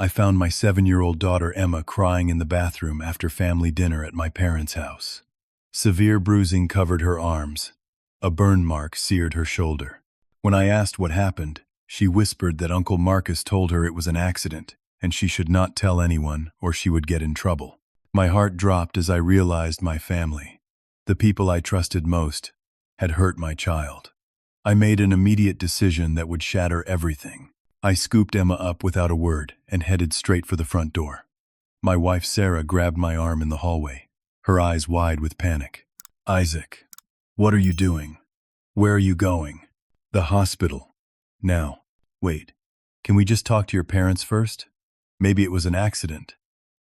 I found my 7-year-old daughter Emma crying in the bathroom after family dinner at my parents' house. Severe bruising covered her arms. A burn mark seared her shoulder. When I asked what happened, she whispered that Uncle Marcus told her it was an accident and she should not tell anyone or she would get in trouble. My heart dropped as I realized my family, the people I trusted most, had hurt my child. I made an immediate decision that would shatter everything. I scooped Emma up without a word and headed straight for the front door. My wife Sarah grabbed my arm in the hallway, her eyes wide with panic. "Isaac, what are you doing? Where are you going?" "The hospital." "Now, wait. Can we just talk to your parents first? Maybe it was an accident.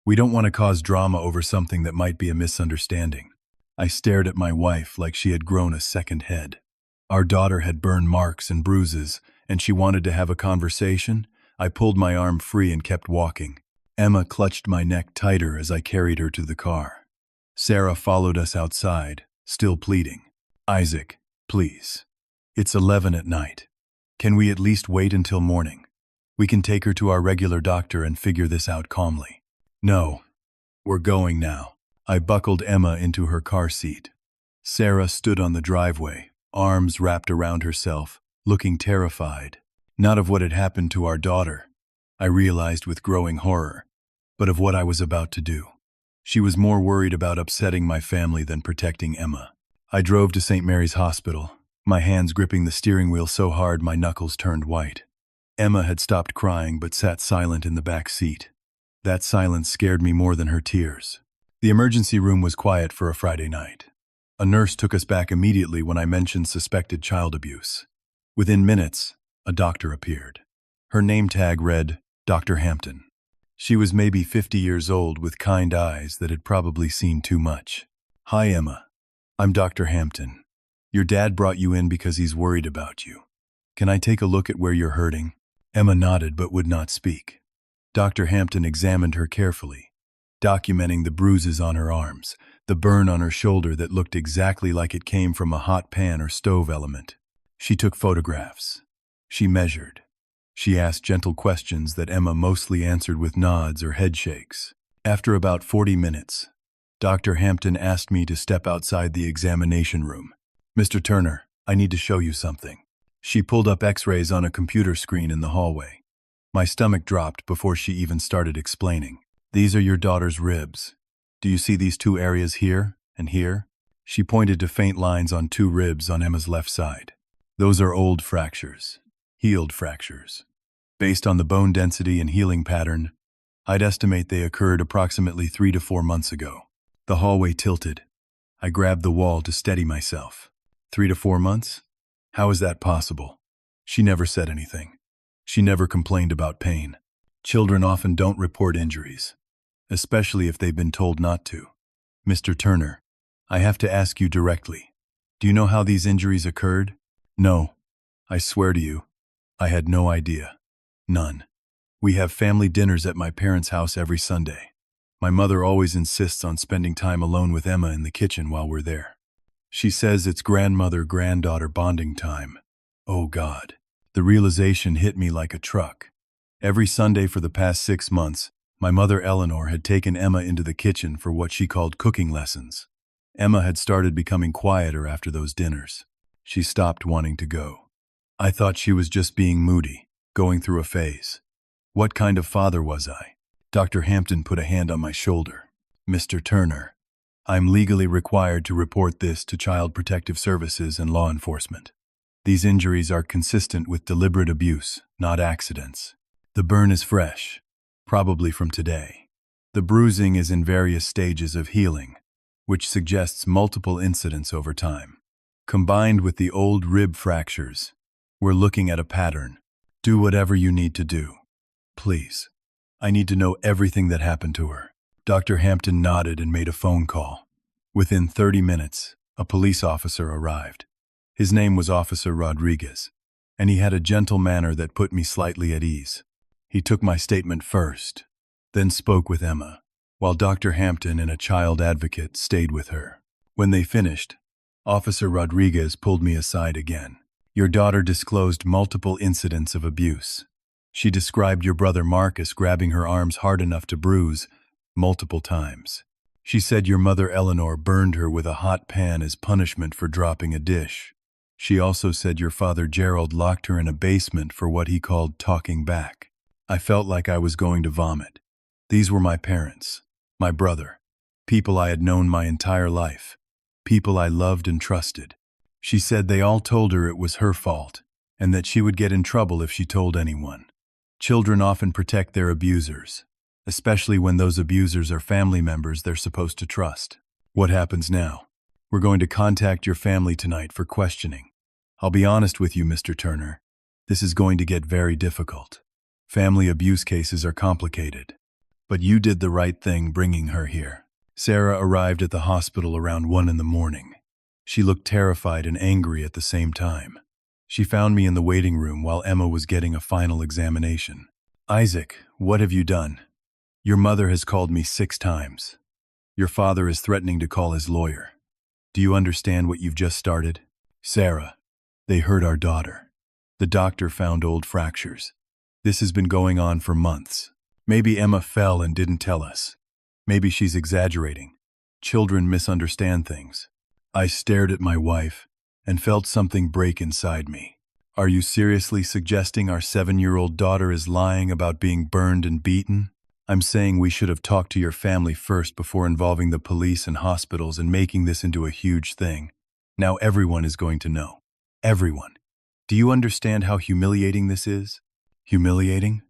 We don't want to cause drama over something that might be a misunderstanding." I stared at my wife like she had grown a second head. Our daughter had burn marks and bruises, and she wanted to have a conversation. I pulled my arm free and kept walking. Emma clutched my neck tighter as I carried her to the car. Sarah followed us outside, still pleading. "Isaac, please. It's 11 at night. Can we at least wait until morning? We can take her to our regular doctor and figure this out calmly." "No, we're going now." I buckled Emma into her car seat. Sarah stood on the driveway, arms wrapped around herself, looking terrified. Not of what had happened to our daughter, I realized with growing horror, but of what I was about to do. She was more worried about upsetting my family than protecting Emma. I drove to St. Mary's Hospital, my hands gripping the steering wheel so hard my knuckles turned white. Emma had stopped crying but sat silent in the back seat. That silence scared me more than her tears. The emergency room was quiet for a Friday night. A nurse took us back immediately when I mentioned suspected child abuse. Within minutes, a doctor appeared. Her name tag read, Dr. Hampton. She was maybe 50 years old with kind eyes that had probably seen too much. "Hi, Emma. I'm Dr. Hampton. Your dad brought you in because he's worried about you. Can I take a look at where you're hurting?" Emma nodded but would not speak. Dr. Hampton examined her carefully, documenting the bruises on her arms, the burn on her shoulder that looked exactly like it came from a hot pan or stove element. She took photographs. She measured. She asked gentle questions that Emma mostly answered with nods or head shakes. After about 40 minutes, Dr. Hampton asked me to step outside the examination room. "Mr. Turner, I need to show you something." She pulled up x-rays on a computer screen in the hallway. My stomach dropped before she even started explaining. "These are your daughter's ribs. Do you see these two areas here and here?" She pointed to faint lines on 2 ribs on Emma's left side. "Those are old fractures, healed fractures. Based on the bone density and healing pattern, I'd estimate they occurred approximately 3 to 4 months ago." The hallway tilted. I grabbed the wall to steady myself. 3 to 4 months? How is that possible? She never said anything. She never complained about pain. Children often don't report injuries, especially if they've been told not to. "Mr. Turner, I have to ask you directly. Do you know how these injuries occurred?" "No. I swear to you, I had no idea. None. We have family dinners at my parents' house every Sunday. My mother always insists on spending time alone with Emma in the kitchen while we're there. She says it's grandmother-granddaughter bonding time." Oh God. The realization hit me like a truck. Every Sunday for the past 6 months, my mother Eleanor had taken Emma into the kitchen for what she called cooking lessons. Emma had started becoming quieter after those dinners. She stopped wanting to go. I thought she was just being moody, going through a phase. What kind of father was I? Dr. Hampton put a hand on my shoulder. "Mr. Turner, I'm legally required to report this to Child Protective Services and law enforcement. These injuries are consistent with deliberate abuse, not accidents. The burn is fresh, probably from today. The bruising is in various stages of healing, which suggests multiple incidents over time. Combined with the old rib fractures, we're looking at a pattern. Do whatever you need to do. Please. I need to know everything that happened to her." Dr. Hampton nodded and made a phone call. Within 30 minutes, a police officer arrived. His name was Officer Rodriguez, and he had a gentle manner that put me slightly at ease. He took my statement first, then spoke with Emma, while Dr. Hampton and a child advocate stayed with her. When they finished, Officer Rodriguez pulled me aside again. "Your daughter disclosed multiple incidents of abuse. She described your brother Marcus grabbing her arms hard enough to bruise multiple times. She said your mother Eleanor burned her with a hot pan as punishment for dropping a dish. She also said your father Gerald locked her in a basement for what he called talking back. I felt like I was going to vomit. These were my parents, my brother, people I had known my entire life, people I loved and trusted. She said they all told her it was her fault, and that she would get in trouble if she told anyone. Children often protect their abusers, especially when those abusers are family members they're supposed to trust. What happens now? We're going to contact your family tonight for questioning. I'll be honest with you, Mr. Turner. This is going to get very difficult. Family abuse cases are complicated. But you did the right thing bringing her here. Sarah arrived at the hospital around 1 in the morning. She looked terrified and angry at the same time. She found me in the waiting room while Emma was getting a final examination. Isaac, what have you done? Your mother has called me 6 times. Your father is threatening to call his lawyer. Do you understand what you've just started? Sarah, they hurt our daughter. The doctor found old fractures. This has been going on for months. Maybe Emma fell and didn't tell us. Maybe she's exaggerating. Children misunderstand things. I stared at my wife and felt something break inside me. Are you seriously suggesting our 7-year-old daughter is lying about being burned and beaten? I'm saying we should have talked to your family first before involving the police and hospitals and making this into a huge thing. Now everyone is going to know. Everyone. Do you understand how humiliating this is? Humiliating?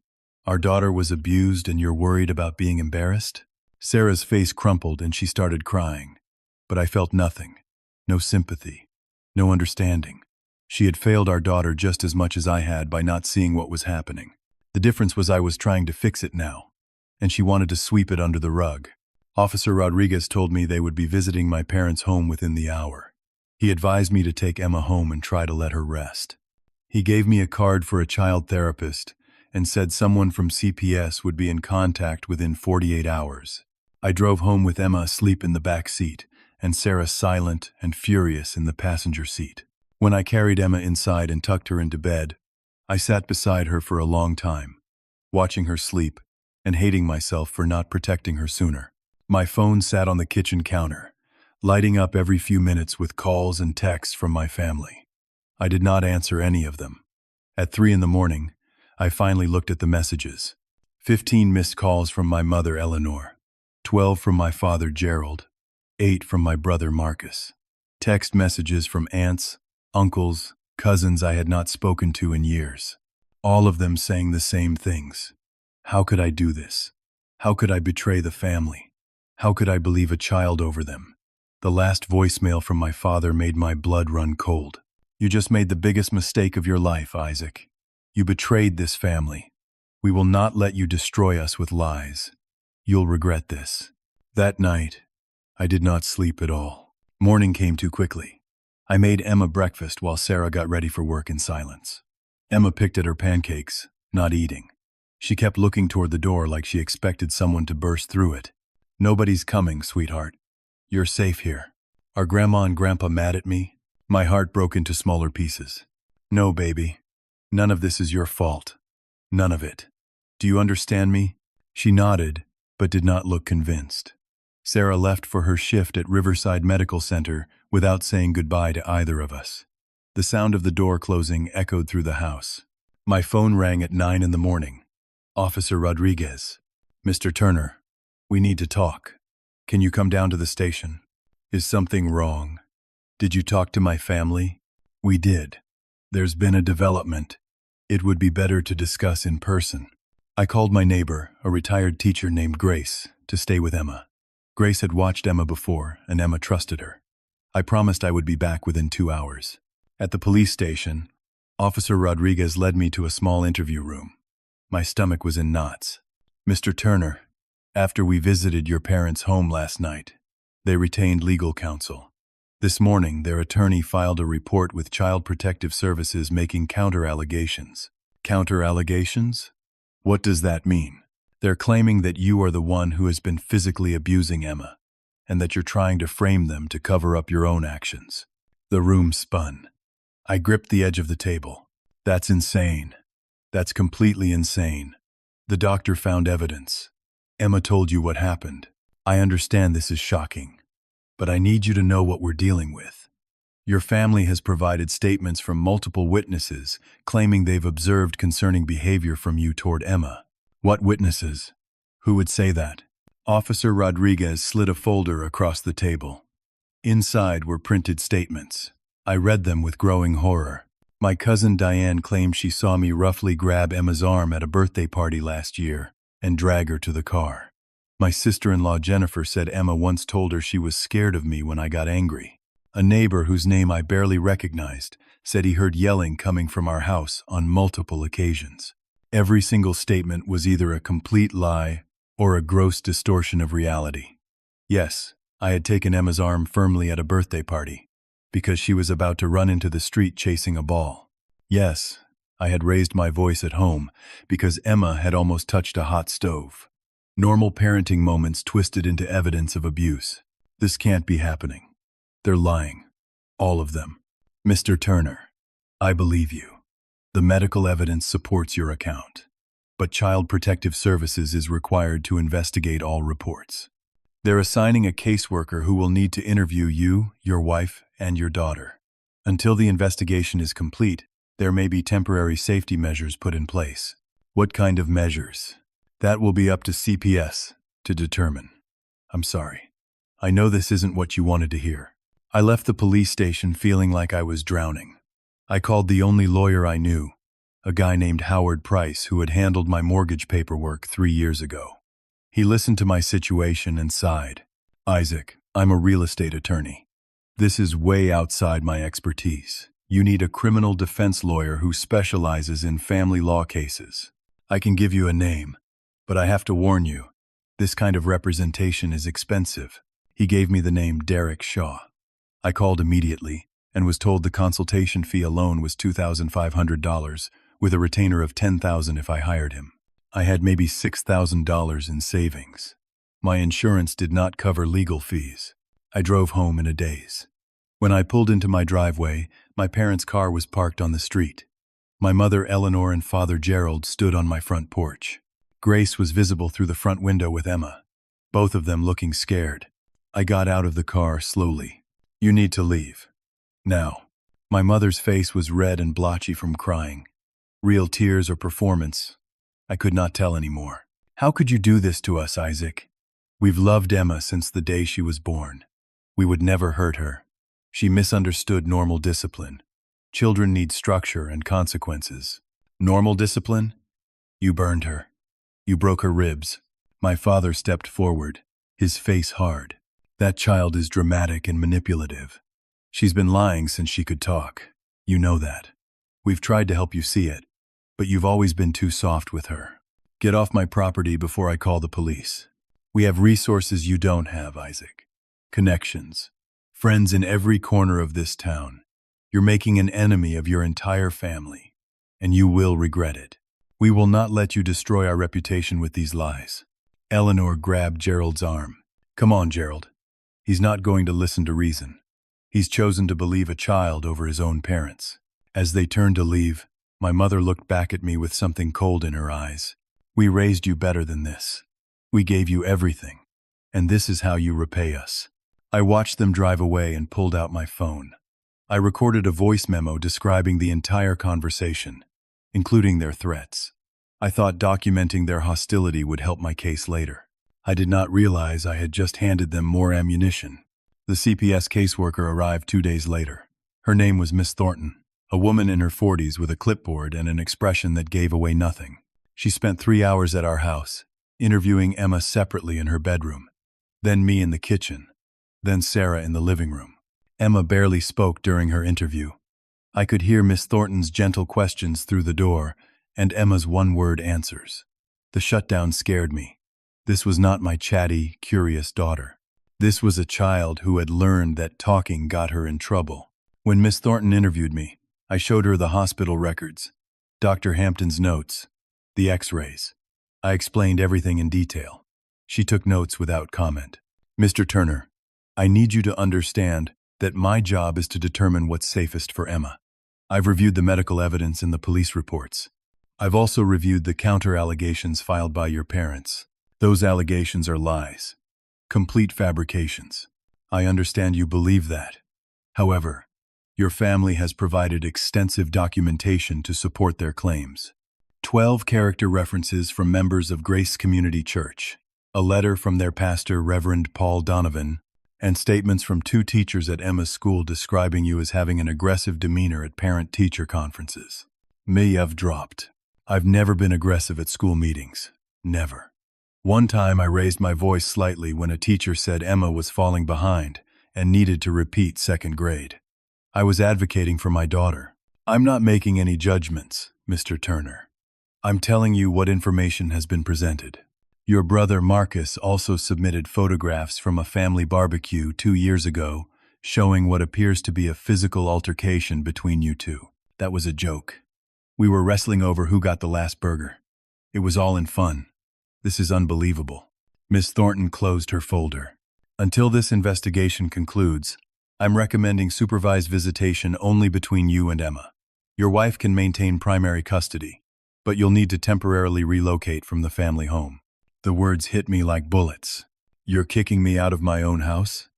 Our daughter was abused and you're worried about being embarrassed? Sarah's face crumpled and she started crying. But I felt nothing. No sympathy. No understanding. She had failed our daughter just as much as I had by not seeing what was happening. The difference was I was trying to fix it now, and she wanted to sweep it under the rug. Officer Rodriguez told me they would be visiting my parents' home within the hour. He advised me to take Emma home and try to let her rest. He gave me a card for a child therapist and said someone from CPS would be in contact within 48 hours. I drove home with Emma asleep in the back seat and Sarah silent and furious in the passenger seat. When I carried Emma inside and tucked her into bed, I sat beside her for a long time, watching her sleep and hating myself for not protecting her sooner. My phone sat on the kitchen counter, lighting up every few minutes with calls and texts from my family. I did not answer any of them. At 3 in the morning, I finally looked at the messages. 15 missed calls from my mother Eleanor, 12 from my father Gerald, 8 from my brother Marcus. Text messages from aunts, uncles, cousins I had not spoken to in years. All of them saying the same things. How could I do this? How could I betray the family? How could I believe a child over them? The last voicemail from my father made my blood run cold. You just made the biggest mistake of your life, Isaac. You betrayed this family. We will not let you destroy us with lies. You'll regret this. That night, I did not sleep at all. Morning came too quickly. I made Emma breakfast while Sarah got ready for work in silence. Emma picked at her pancakes, not eating. She kept looking toward the door like she expected someone to burst through it. Nobody's coming, sweetheart. You're safe here. Are Grandma and Grandpa mad at me? My heart broke into smaller pieces. No, baby. None of this is your fault. None of it. Do you understand me? She nodded, but did not look convinced. Sarah left for her shift at Riverside Medical Center without saying goodbye to either of us. The sound of the door closing echoed through the house. My phone rang at 9 in the morning. Officer Rodriguez. Mr. Turner, we need to talk. Can you come down to the station? Is something wrong? Did you talk to my family? We did. There's been a development. It would be better to discuss in person. I called my neighbor, a retired teacher named Grace, to stay with Emma. Grace had watched Emma before, and Emma trusted her. I promised I would be back within 2 hours. At the police station, Officer Rodriguez led me to a small interview room. My stomach was in knots. Mr. Turner, after we visited your parents' home last night, they retained legal counsel. This morning, their attorney filed a report with Child Protective Services making counter-allegations. Counter-allegations? What does that mean? They're claiming that you are the one who has been physically abusing Emma, and that you're trying to frame them to cover up your own actions. The room spun. I gripped the edge of the table. That's insane. That's completely insane. The doctor found evidence. Emma told you what happened. I understand this is shocking, but I need you to know what we're dealing with. Your family has provided statements from multiple witnesses claiming they've observed concerning behavior from you toward Emma. What witnesses? Who would say that? Officer Rodriguez slid a folder across the table. Inside were printed statements. I read them with growing horror. My cousin Diane claimed she saw me roughly grab Emma's arm at a birthday party last year and drag her to the car. My sister-in-law Jennifer said Emma once told her she was scared of me when I got angry. A neighbor whose name I barely recognized said he heard yelling coming from our house on multiple occasions. Every single statement was either a complete lie or a gross distortion of reality. Yes, I had taken Emma's arm firmly at a birthday party because she was about to run into the street chasing a ball. Yes, I had raised my voice at home because Emma had almost touched a hot stove. Normal parenting moments twisted into evidence of abuse. This can't be happening. They're lying. All of them. Mr. Turner, I believe you. The medical evidence supports your account. But Child Protective Services is required to investigate all reports. They're assigning a caseworker who will need to interview you, your wife, and your daughter. Until the investigation is complete, there may be temporary safety measures put in place. What kind of measures? That will be up to CPS to determine. I'm sorry. I know this isn't what you wanted to hear. I left the police station feeling like I was drowning. I called the only lawyer I knew, a guy named Howard Price who had handled my mortgage paperwork 3 years ago. He listened to my situation and sighed. Isaac, I'm a real estate attorney. This is way outside my expertise. You need a criminal defense lawyer who specializes in family law cases. I can give you a name, but I have to warn you, this kind of representation is expensive. He gave me the name Derek Shaw. I called immediately and was told the consultation fee alone was $2,500, with a retainer of $10,000 if I hired him. I had maybe $6,000 in savings. My insurance did not cover legal fees. I drove home in a daze. When I pulled into my driveway, my parents' car was parked on the street. My mother Eleanor and father Gerald stood on my front porch. Grace was visible through the front window with Emma, both of them looking scared. I got out of the car slowly. You need to leave. Now. My mother's face was red and blotchy from crying. Real tears or performance? I could not tell anymore. How could you do this to us, Isaac? We've loved Emma since the day she was born. We would never hurt her. She misunderstood normal discipline. Children need structure and consequences. Normal discipline? You burned her. You broke her ribs. My father stepped forward, his face hard. That child is dramatic and manipulative. She's been lying since she could talk. You know that. We've tried to help you see it, but you've always been too soft with her. Get off my property before I call the police. We have resources you don't have, Isaac. Connections. Friends in every corner of this town. You're making an enemy of your entire family, and you will regret it. We will not let you destroy our reputation with these lies. Eleanor grabbed Gerald's arm. Come on, Gerald. He's not going to listen to reason. He's chosen to believe a child over his own parents. As they turned to leave, my mother looked back at me with something cold in her eyes. We raised you better than this. We gave you everything, and this is how you repay us. I watched them drive away and pulled out my phone. I recorded a voice memo describing the entire conversation, including their threats. I thought documenting their hostility would help my case later. I did not realize I had just handed them more ammunition. The CPS caseworker arrived 2 days later. Her name was Miss Thornton, a woman in her 40s with a clipboard and an expression that gave away nothing. She spent 3 hours at our house, interviewing Emma separately in her bedroom, then me in the kitchen, then Sarah in the living room. Emma barely spoke during her interview. I could hear Miss Thornton's gentle questions through the door and Emma's one-word answers. The shutdown scared me. This was not my chatty, curious daughter. This was a child who had learned that talking got her in trouble. When Miss Thornton interviewed me, I showed her the hospital records, Dr. Hampton's notes, the x-rays. I explained everything in detail. She took notes without comment. Mr. Turner, I need you to understand that my job is to determine what's safest for Emma. I've reviewed the medical evidence and the police reports. I've also reviewed the counter-allegations filed by your parents. Those allegations are lies. Complete fabrications. I understand you believe that. However, your family has provided extensive documentation to support their claims. 12 character references from members of Grace Community Church, a letter from their pastor, Reverend Paul Donovan, and statements from 2 teachers at Emma's school describing you as having an aggressive demeanor at parent-teacher conferences. Me, I've dropped. I've never been aggressive at school meetings. Never. One time I raised my voice slightly when a teacher said Emma was falling behind and needed to repeat 2nd grade. I was advocating for my daughter. I'm not making any judgments, Mr. Turner. I'm telling you what information has been presented. Your brother Marcus also submitted photographs from a family barbecue 2 years ago showing what appears to be a physical altercation between you two. That was a joke. We were wrestling over who got the last burger. It was all in fun. This is unbelievable. Miss Thornton closed her folder. Until this investigation concludes, I'm recommending supervised visitation only between you and Emma. Your wife can maintain primary custody, but you'll need to temporarily relocate from the family home. The words hit me like bullets. You're kicking me out of my own house?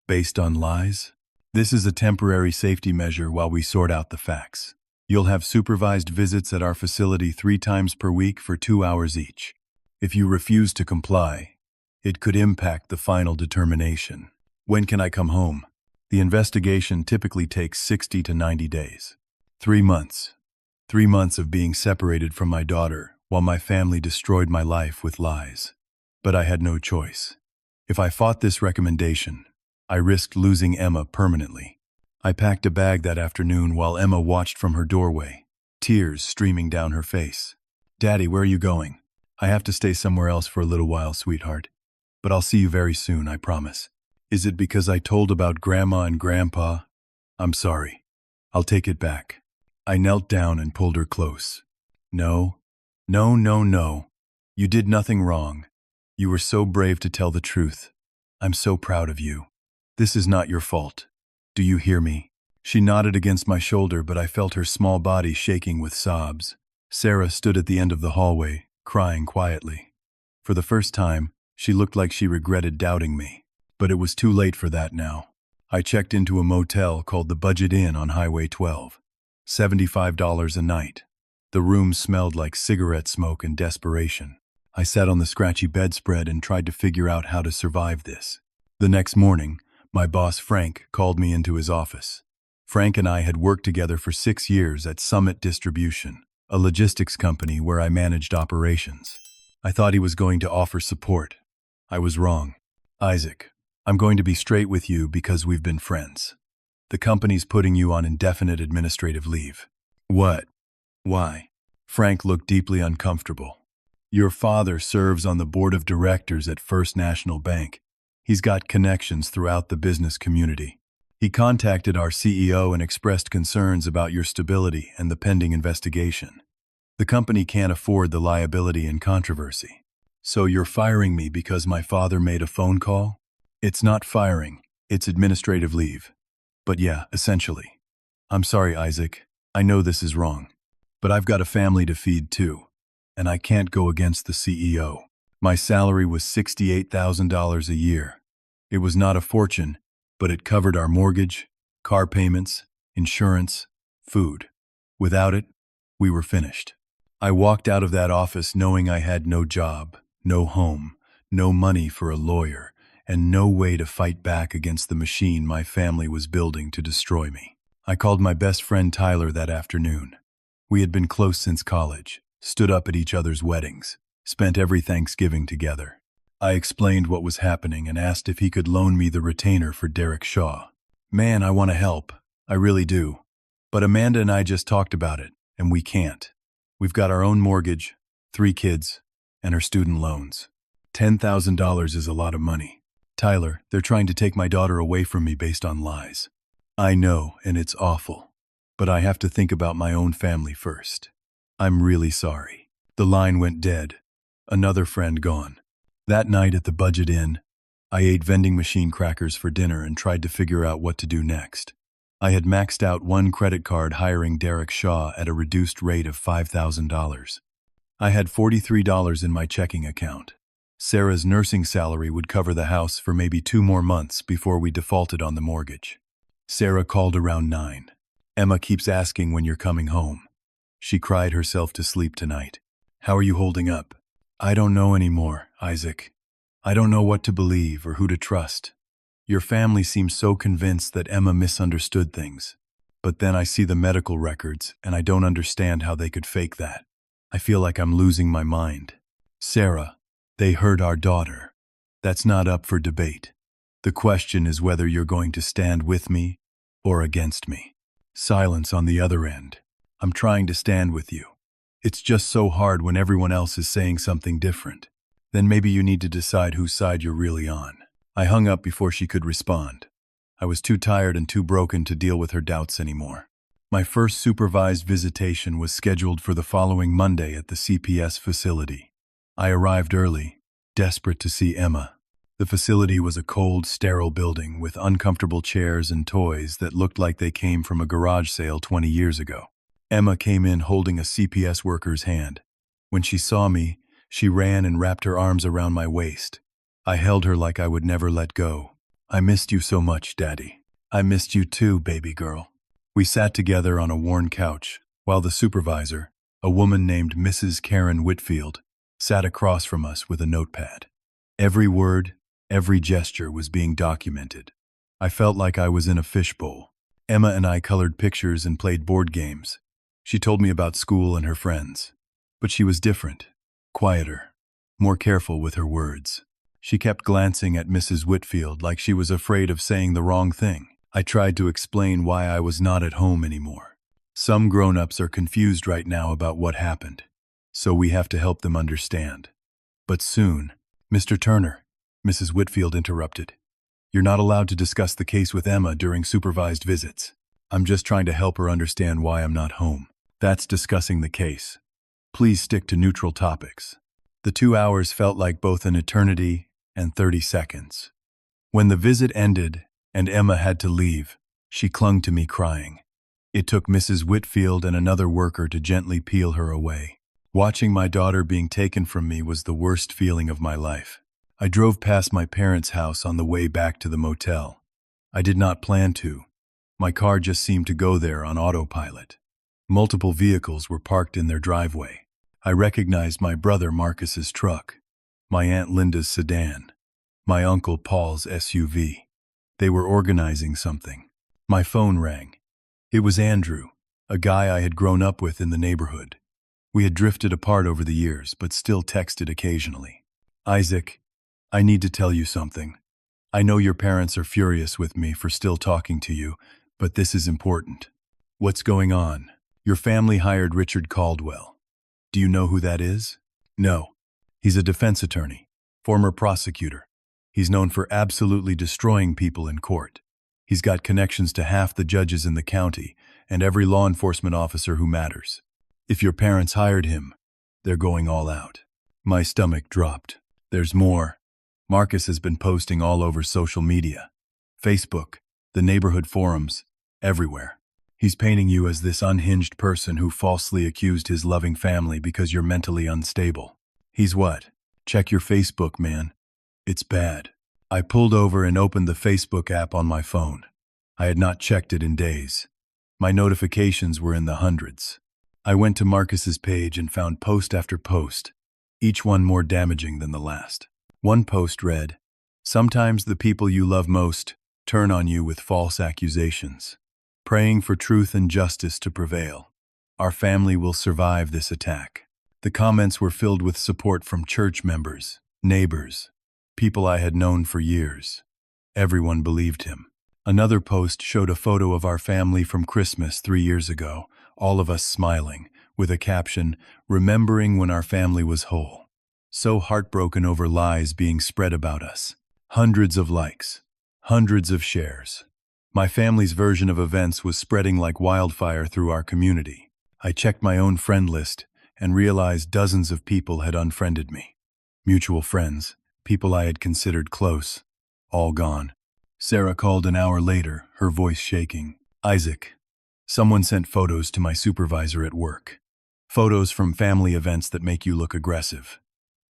Based on lies? This is a temporary safety measure while we sort out the facts. You'll have supervised visits at our facility 3 times per week for 2 hours each. If you refuse to comply, it could impact the final determination. When can I come home? The investigation typically takes 60 to 90 days. 3 months. 3 months of being separated from my daughter while my family destroyed my life with lies. But I had no choice. If I fought this recommendation, I risked losing Emma permanently. I packed a bag that afternoon while Emma watched from her doorway, tears streaming down her face. Daddy, where are you going? I have to stay somewhere else for a little while, sweetheart. But I'll see you very soon, I promise. Is it because I told about Grandma and Grandpa? I'm sorry. I'll take it back. I knelt down and pulled her close. No. You did nothing wrong. You were so brave to tell the truth. I'm so proud of you. This is not your fault. Do you hear me? She nodded against my shoulder, but I felt her small body shaking with sobs. Sarah stood at the end of the hallway, crying quietly. For the first time, she looked like she regretted doubting me. But it was too late for that now. I checked into a motel called the Budget Inn on Highway 12. $75 a night. The room smelled like cigarette smoke and desperation. I sat on the scratchy bedspread and tried to figure out how to survive this. The next morning, my boss Frank called me into his office. Frank and I had worked together for 6 years at Summit Distribution, a logistics company where I managed operations. I thought he was going to offer support. I was wrong. Isaac, I'm going to be straight with you because we've been friends. The company's putting you on indefinite administrative leave. What? Why? Frank looked deeply uncomfortable. Your father serves on the board of directors at First National Bank. He's got connections throughout the business community. He contacted our CEO and expressed concerns about your stability and the pending investigation. The company can't afford the liability and controversy. So you're firing me because my father made a phone call? It's not firing, it's administrative leave. But yeah, essentially. I'm sorry, Isaac. I know this is wrong. But I've got a family to feed too, and I can't go against the CEO. My salary was $68,000 a year. It was not a fortune, but it covered our mortgage, car payments, insurance, food. Without it, we were finished. I walked out of that office knowing I had no job, no home, no money for a lawyer, and no way to fight back against the machine my family was building to destroy me. I called my best friend Tyler that afternoon. We had been close since college, stood up at each other's weddings, spent every Thanksgiving together. I explained what was happening and asked if he could loan me the retainer for Derek Shaw. Man, I want to help. I really do. But Amanda and I just talked about it, and we can't. We've got our own mortgage, 3 kids, and our student loans. $10,000 is a lot of money. Tyler, they're trying to take my daughter away from me based on lies. I know, and it's awful. But I have to think about my own family first. I'm really sorry. The line went dead. Another friend gone. That night at the Budget Inn, I ate vending machine crackers for dinner and tried to figure out what to do next. I had maxed out one credit card hiring Derek Shaw at a reduced rate of $5,000. I had $43 in my checking account. Sarah's nursing salary would cover the house for maybe 2 more months before we defaulted on the mortgage. Sarah called around 9. "Emma keeps asking when you're coming home." She cried herself to sleep tonight. "How are you holding up?" "I don't know anymore, Isaac. I don't know what to believe or who to trust. Your family seems so convinced that Emma misunderstood things. But then I see the medical records, and I don't understand how they could fake that. I feel like I'm losing my mind." "Sarah, they hurt our daughter. That's not up for debate. The question is whether you're going to stand with me or against me." Silence on the other end. "I'm trying to stand with you. It's just so hard when everyone else is saying something different. Then maybe you need to decide whose side you're really on." I hung up before she could respond. I was too tired and too broken to deal with her doubts anymore. My first supervised visitation was scheduled for the following Monday at the CPS facility. I arrived early, desperate to see Emma. The facility was a cold, sterile building with uncomfortable chairs and toys that looked like they came from a garage sale 20 years ago. Emma came in holding a CPS worker's hand. When she saw me, she ran and wrapped her arms around my waist. I held her like I would never let go. "I missed you so much, Daddy." "I missed you too, baby girl." We sat together on a worn couch, while the supervisor, a woman named Mrs. Karen Whitfield, sat across from us with a notepad. Every word, every gesture was being documented. I felt like I was in a fishbowl. Emma and I colored pictures and played board games. She told me about school and her friends. But she was different, quieter, more careful with her words. She kept glancing at Mrs. Whitfield like she was afraid of saying the wrong thing. I tried to explain why I was not at home anymore. Some grown-ups are confused right now about what happened, so we have to help them understand. But soon, "Mr. Turner," Mrs. Whitfield interrupted. "You're not allowed to discuss the case with Emma during supervised visits. I'm just trying to help her understand why I'm not home. That's discussing the case. Please stick to neutral topics." The 2 hours felt like both an eternity and 30 seconds. When the visit ended and Emma had to leave, she clung to me crying. It took Mrs. Whitfield and another worker to gently peel her away. Watching my daughter being taken from me was the worst feeling of my life. I drove past my parents' house on the way back to the motel. I did not plan to. My car just seemed to go there on autopilot. Multiple vehicles were parked in their driveway. I recognized my brother Marcus's truck, my Aunt Linda's sedan, my Uncle Paul's SUV. They were organizing something. My phone rang. It was Andrew, a guy I had grown up with in the neighborhood. We had drifted apart over the years, but still texted occasionally. "Isaac, I need to tell you something. I know your parents are furious with me for still talking to you, but this is important." "What's going on?" "Your family hired Richard Caldwell. Do you know who that is?" "No. He's a defense attorney, former prosecutor. He's known for absolutely destroying people in court. He's got connections to half the judges in the county and every law enforcement officer who matters. If your parents hired him, they're going all out." My stomach dropped. "There's more. Marcus has been posting all over social media. Facebook, the neighborhood forums, everywhere. He's painting you as this unhinged person who falsely accused his loving family because you're mentally unstable. He's what? Check your Facebook, man. It's bad." I pulled over and opened the Facebook app on my phone. I had not checked it in days. My notifications were in the hundreds. I went to Marcus's page and found post after post, each one more damaging than the last. One post read, "Sometimes the people you love most turn on you with false accusations. Praying for truth and justice to prevail. Our family will survive this attack." The comments were filled with support from church members, neighbors, people I had known for years. Everyone believed him. Another post showed a photo of our family from Christmas 3 years ago, all of us smiling, with a caption, "Remembering when our family was whole." So heartbroken over lies being spread about us. Hundreds of likes, hundreds of shares. My family's version of events was spreading like wildfire through our community. I checked my own friend list and realized dozens of people had unfriended me. Mutual friends, people I had considered close, all gone. Sarah called an hour later, her voice shaking. Isaac, someone sent photos to my supervisor at work. Photos from family events that make you look aggressive.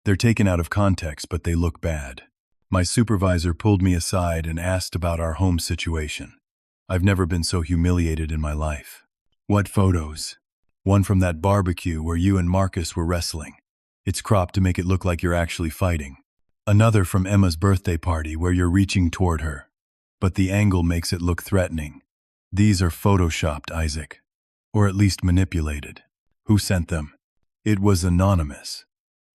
They're taken out of context, but they look bad. My supervisor pulled me aside and asked about our home situation. I've never been so humiliated in my life. What photos? One from that barbecue where you and Marcus were wrestling. It's cropped to make it look like you're actually fighting. Another from Emma's birthday party where you're reaching toward her, but the angle makes it look threatening. These are photoshopped, Isaac. Or at least manipulated. Who sent them? It was anonymous.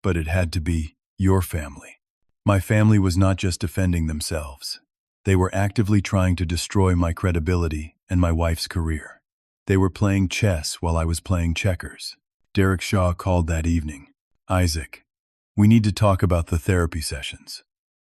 But it had to be your family. My family was not just defending themselves. They were actively trying to destroy my credibility and my wife's career. They were playing chess while I was playing checkers. Derek Shaw called that evening. Isaac, we need to talk about the therapy sessions.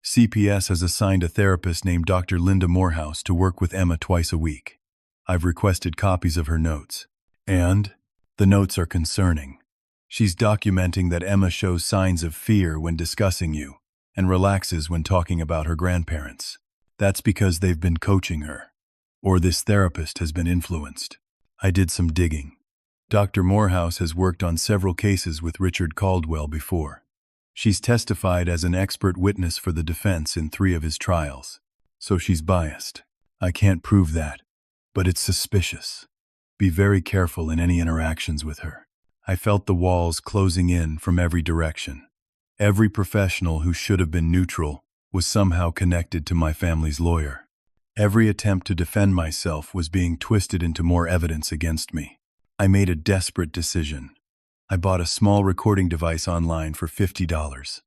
CPS has assigned a therapist named Dr. Linda Morehouse to work with Emma twice a week. I've requested copies of her notes. And the notes are concerning. She's documenting that Emma shows signs of fear when discussing you and relaxes when talking about her grandparents. That's because they've been coaching her, or this therapist has been influenced. I did some digging. Dr. Morehouse has worked on several cases with Richard Caldwell before. She's testified as an expert witness for the defense in 3 of his trials. So she's biased. I can't prove that, but it's suspicious. Be very careful in any interactions with her. I felt the walls closing in from every direction. Every professional who should have been neutral was somehow connected to my family's lawyer. Every attempt to defend myself was being twisted into more evidence against me. I made a desperate decision. I bought a small recording device online for $50.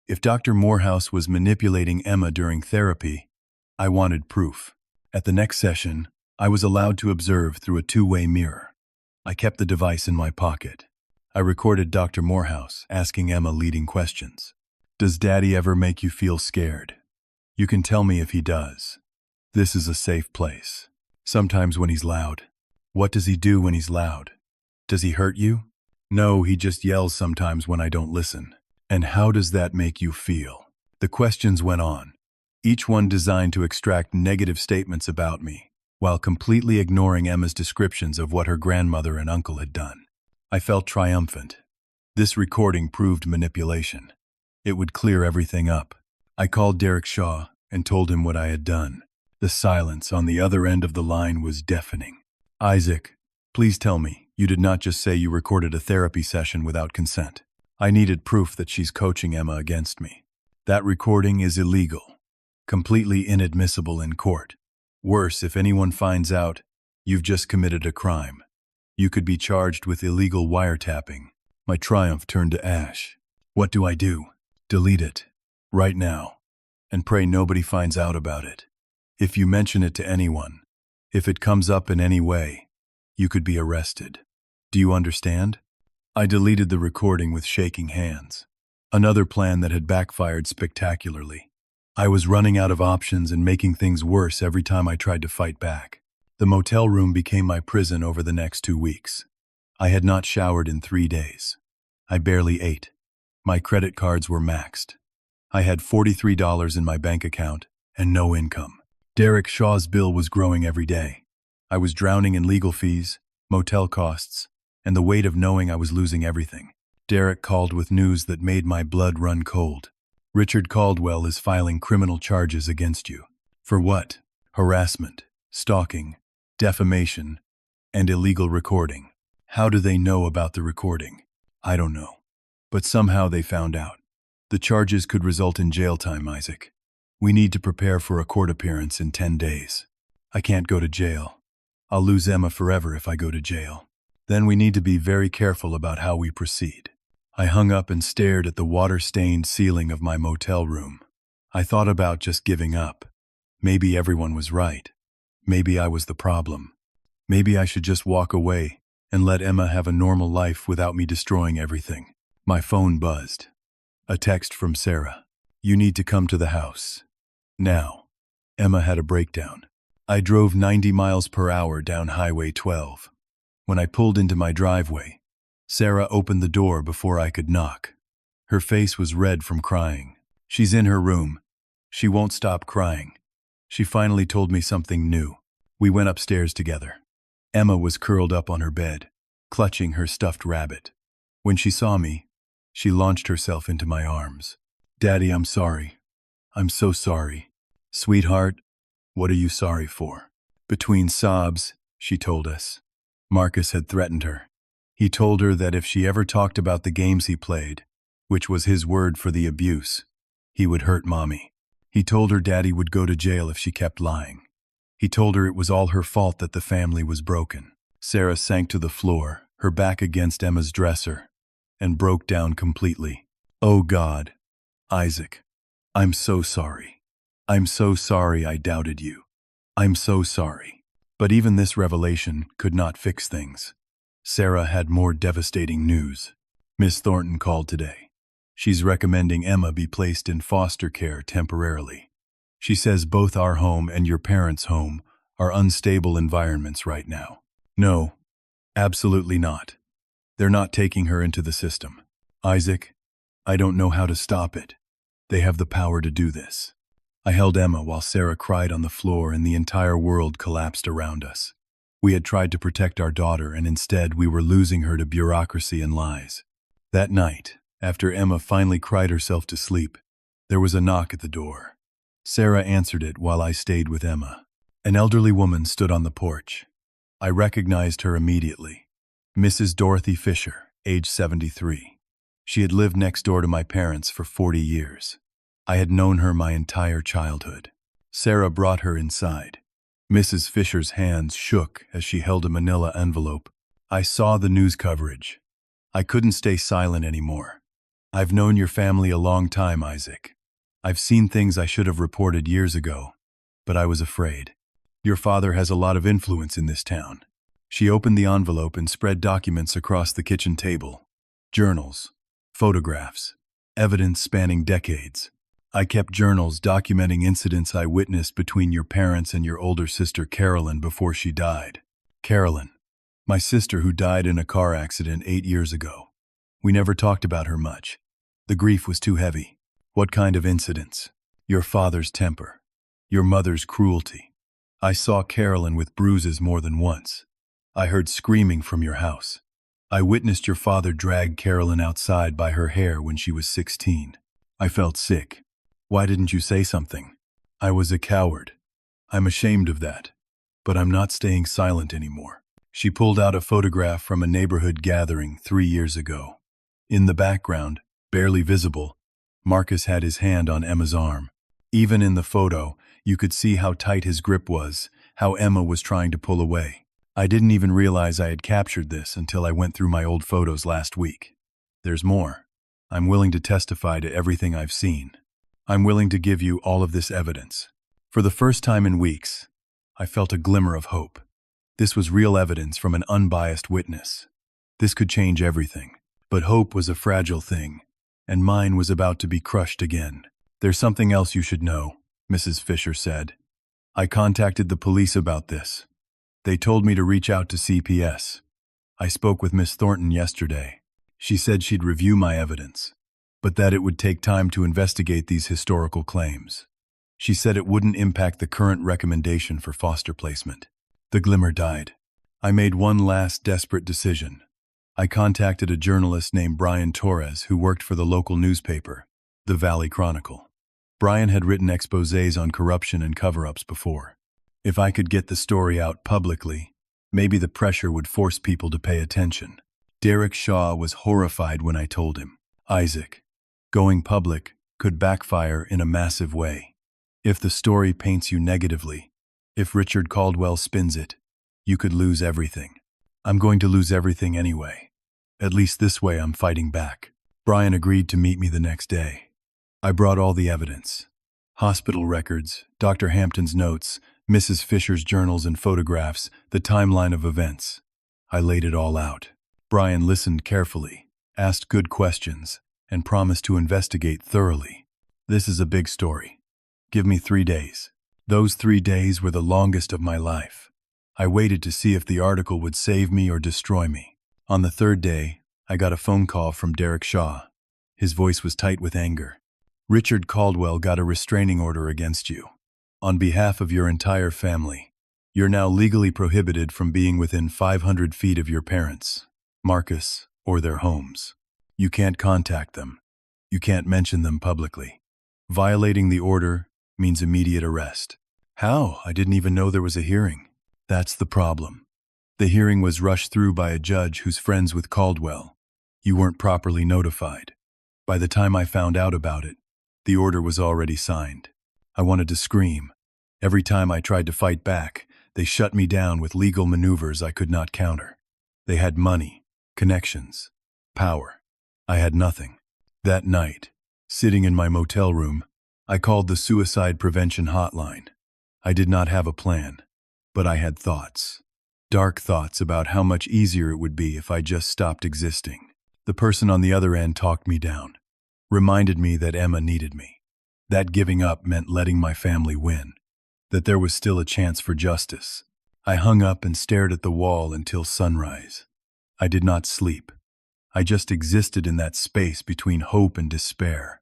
If Dr. Morehouse was manipulating Emma during therapy, I wanted proof. At the next session, I was allowed to observe through a 2-way mirror. I kept the device in my pocket. I recorded Dr. Morehouse asking Emma leading questions. Does Daddy ever make you feel scared? You can tell me if he does. This is a safe place. Sometimes when he's loud. What does he do when he's loud? Does he hurt you? No, he just yells sometimes when I don't listen. And how does that make you feel? The questions went on, each one designed to extract negative statements about me, while completely ignoring Emma's descriptions of what her grandmother and uncle had done. I felt triumphant. This recording proved manipulation. It would clear everything up. I called Derek Shaw and told him what I had done. The silence on the other end of the line was deafening. Isaac, please tell me, you did not just say you recorded a therapy session without consent. I needed proof that she's coaching Emma against me. That recording is illegal. Completely inadmissible in court. Worse, if anyone finds out, you've just committed a crime. You could be charged with illegal wiretapping. My triumph turned to ash. What do I do? Delete it. Right now. And pray nobody finds out about it. If you mention it to anyone, if it comes up in any way, you could be arrested. Do you understand? I deleted the recording with shaking hands. Another plan that had backfired spectacularly. I was running out of options and making things worse every time I tried to fight back. The motel room became my prison over the next 2 weeks. I had not showered in 3 days. I barely ate. My credit cards were maxed. I had $43 in my bank account and no income. Derek Shaw's bill was growing every day. I was drowning in legal fees, motel costs, and the weight of knowing I was losing everything. Derek called with news that made my blood run cold. Richard Caldwell is filing criminal charges against you. For what? Harassment, stalking, defamation, and illegal recording. How do they know about the recording? I don't know. But somehow they found out. The charges could result in jail time, Isaac. We need to prepare for a court appearance in 10 days. I can't go to jail. I'll lose Emma forever if I go to jail. Then we need to be very careful about how we proceed. I hung up and stared at the water-stained ceiling of my motel room. I thought about just giving up. Maybe everyone was right. Maybe I was the problem. Maybe I should just walk away and let Emma have a normal life without me destroying everything. My phone buzzed. A text from Sarah. You need to come to the house. Now. Emma had a breakdown. I drove 90 miles per hour down Highway 12. When I pulled into my driveway, Sarah opened the door before I could knock. Her face was red from crying. She's in her room. She won't stop crying. She finally told me something new. We went upstairs together. Emma was curled up on her bed, clutching her stuffed rabbit. When she saw me, she launched herself into my arms. "Daddy, I'm sorry. I'm so sorry." "Sweetheart, what are you sorry for?" Between sobs, she told us. Marcus had threatened her. He told her that if she ever talked about the games he played, which was his word for the abuse, he would hurt Mommy. He told her Daddy would go to jail if she kept lying. He told her it was all her fault that the family was broken. Sarah sank to the floor, her back against Emma's dresser, and broke down completely. "Oh God, Isaac, I'm so sorry. I'm so sorry I doubted you. I'm so sorry." But even this revelation could not fix things. Sarah had more devastating news. Miss Thornton called today. She's recommending Emma be placed in foster care temporarily. She says both our home and your parents' home are unstable environments right now. No, absolutely not. They're not taking her into the system. Isaac, I don't know how to stop it. They have the power to do this. I held Emma while Sarah cried on the floor and the entire world collapsed around us. We had tried to protect our daughter and instead we were losing her to bureaucracy and lies. That night, after Emma finally cried herself to sleep, there was a knock at the door. Sarah answered it while I stayed with Emma. An elderly woman stood on the porch. I recognized her immediately. Mrs. Dorothy Fisher, age 73. She had lived next door to my parents for 40 years. I had known her my entire childhood. Sarah brought her inside. Mrs. Fisher's hands shook as she held a manila envelope. I saw the news coverage. I couldn't stay silent anymore. "I've known your family a long time, Isaac. I've seen things I should have reported years ago, but I was afraid. Your father has a lot of influence in this town." She opened the envelope and spread documents across the kitchen table. Journals, photographs, evidence spanning decades. I kept journals documenting incidents I witnessed between your parents and your older sister Carolyn before she died. Carolyn, my sister who died in a car accident 8 years ago. We never talked about her much. The grief was too heavy. What kind of incidents? Your father's temper. Your mother's cruelty. I saw Carolyn with bruises more than once. I heard screaming from your house. I witnessed your father drag Carolyn outside by her hair when she was 16. I felt sick. Why didn't you say something? I was a coward. I'm ashamed of that. But I'm not staying silent anymore. She pulled out a photograph from a neighborhood gathering 3 years ago. In the background, barely visible, Marcus had his hand on Emma's arm. Even in the photo, you could see how tight his grip was, how Emma was trying to pull away. I didn't even realize I had captured this until I went through my old photos last week. There's more. I'm willing to testify to everything I've seen. I'm willing to give you all of this evidence. For the first time in weeks, I felt a glimmer of hope. This was real evidence from an unbiased witness. This could change everything. But hope was a fragile thing, and mine was about to be crushed again. "There's something else you should know," Mrs. Fisher said. "I contacted the police about this. They told me to reach out to CPS. I spoke with Miss Thornton yesterday. She said she'd review my evidence, but that it would take time to investigate these historical claims. She said it wouldn't impact the current recommendation for foster placement." The glimmer died. I made one last desperate decision. I contacted a journalist named Brian Torres who worked for the local newspaper, the Valley Chronicle. Brian had written exposés on corruption and cover-ups before. If I could get the story out publicly, maybe the pressure would force people to pay attention. Derek Shaw was horrified when I told him, "Isaac, going public could backfire in a massive way. If the story paints you negatively, if Richard Caldwell spins it, you could lose everything." "I'm going to lose everything anyway. At least this way I'm fighting back." Brian agreed to meet me the next day. I brought all the evidence. Hospital records, Dr. Hampton's notes, Mrs. Fisher's journals and photographs, the timeline of events. I laid it all out. Brian listened carefully, asked good questions, and promised to investigate thoroughly. "This is a big story. Give me 3 days." Those 3 days were the longest of my life. I waited to see if the article would save me or destroy me. On the 3rd day, I got a phone call from Derek Shaw. His voice was tight with anger. "Richard Caldwell got a restraining order against you. On behalf of your entire family, You're now legally prohibited from being within 500 feet of your parents, Marcus, or their homes. You can't contact them. You can't mention them publicly. Violating the order means immediate arrest. How? I didn't even know there was a hearing. That's the problem. The hearing was rushed through by a judge who's friends with Caldwell. You weren't properly notified. By the time I found out about it, the order was already signed. I wanted to scream. Every time I tried to fight back, they shut me down with legal maneuvers I could not counter. They had money, connections, power. I had nothing. That night, sitting in my motel room, I called the suicide prevention hotline. I did not have a plan, but I had thoughts. Dark thoughts about how much easier it would be if I just stopped existing. The person on the other end talked me down, reminded me that Emma needed me, that giving up meant letting my family win, that there was still a chance for justice. I hung up and stared at the wall until sunrise. I did not sleep. I just existed in that space between hope and despair,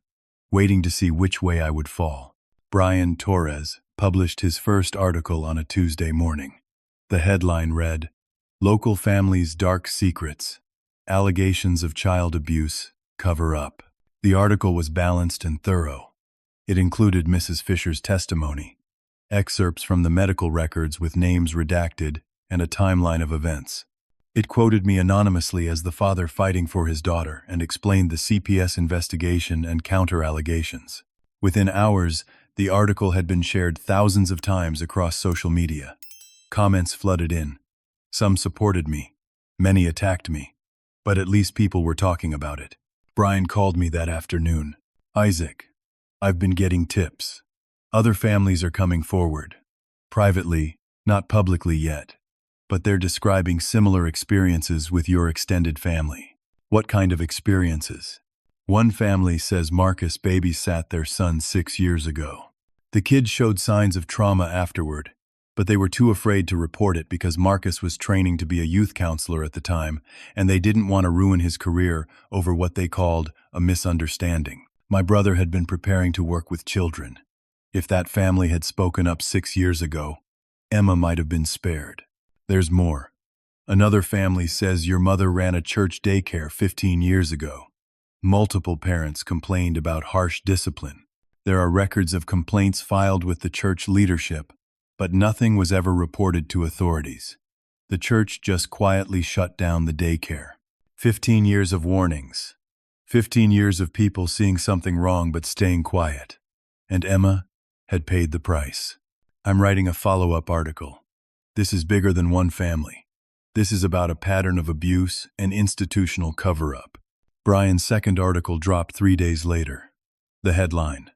waiting to see which way I would fall. Brian Torres published his first article on a Tuesday morning. The headline read, "Local Families' Dark Secrets, Allegations of Child Abuse, Cover Up." The article was balanced and thorough. It included Mrs. Fisher's testimony, excerpts from the medical records with names redacted, and a timeline of events. It quoted me anonymously as the father fighting for his daughter and explained the CPS investigation and counter-allegations. Within hours, the article had been shared thousands of times across social media. Comments flooded in. Some supported me. Many attacked me. But at least people were talking about it. Brian called me that afternoon. "Isaac, I've been getting tips. Other families are coming forward. Privately, not publicly yet. But they're describing similar experiences with your extended family." "What kind of experiences?" "One family says Marcus babysat their son 6 years ago. The kid showed signs of trauma afterward, but they were too afraid to report it because Marcus was training to be a youth counselor at the time, and they didn't want to ruin his career over what they called a misunderstanding. My brother had been preparing to work with children. If that family had spoken up 6 years ago, Emma might have been spared." There's more. Another family says your mother ran a church daycare 15 years ago. Multiple parents complained about harsh discipline. There are records of complaints filed with the church leadership, but nothing was ever reported to authorities. The church just quietly shut down the daycare. 15 years of warnings. 15 years of people seeing something wrong but staying quiet. And Emma had paid the price. I'm writing a follow-up article. This is bigger than one family. This is about a pattern of abuse and institutional cover-up. Brian's second article dropped 3 days later. The headline,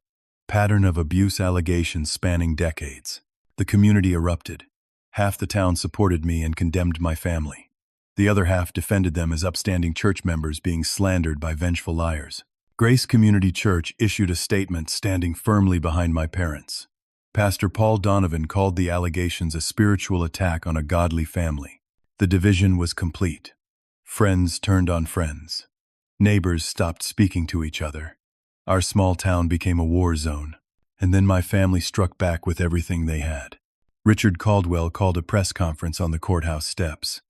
"Pattern of Abuse Allegations Spanning Decades." The community erupted. Half the town supported me and condemned my family. The other half defended them as upstanding church members being slandered by vengeful liars. Grace Community Church issued a statement standing firmly behind my parents. Pastor Paul Donovan called the allegations a spiritual attack on a godly family. The division was complete. Friends turned on friends. Neighbors stopped speaking to each other. Our small town became a war zone. And then my family struck back with everything they had. Richard Caldwell called a press conference on the courthouse steps.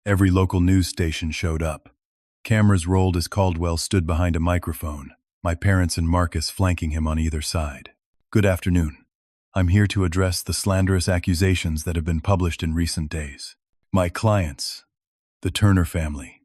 Every local news station showed up. Cameras rolled as Caldwell stood behind a microphone, my parents and Marcus flanking him on either side. "Good afternoon. I'm here to address the slanderous accusations that have been published in recent days. My clients, the Turner family,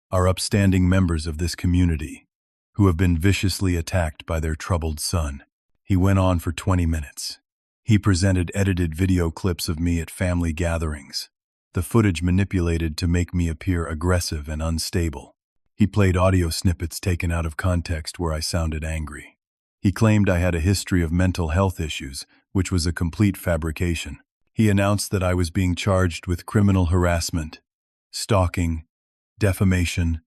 are upstanding members of this community who have been viciously attacked by their troubled son." He went on for 20 minutes. He presented edited video clips of me at family gatherings, the footage manipulated to make me appear aggressive and unstable. He played audio snippets taken out of context where I sounded angry. He claimed I had a history of mental health issues, which was a complete fabrication. He announced that I was being charged with criminal harassment, stalking, defamation,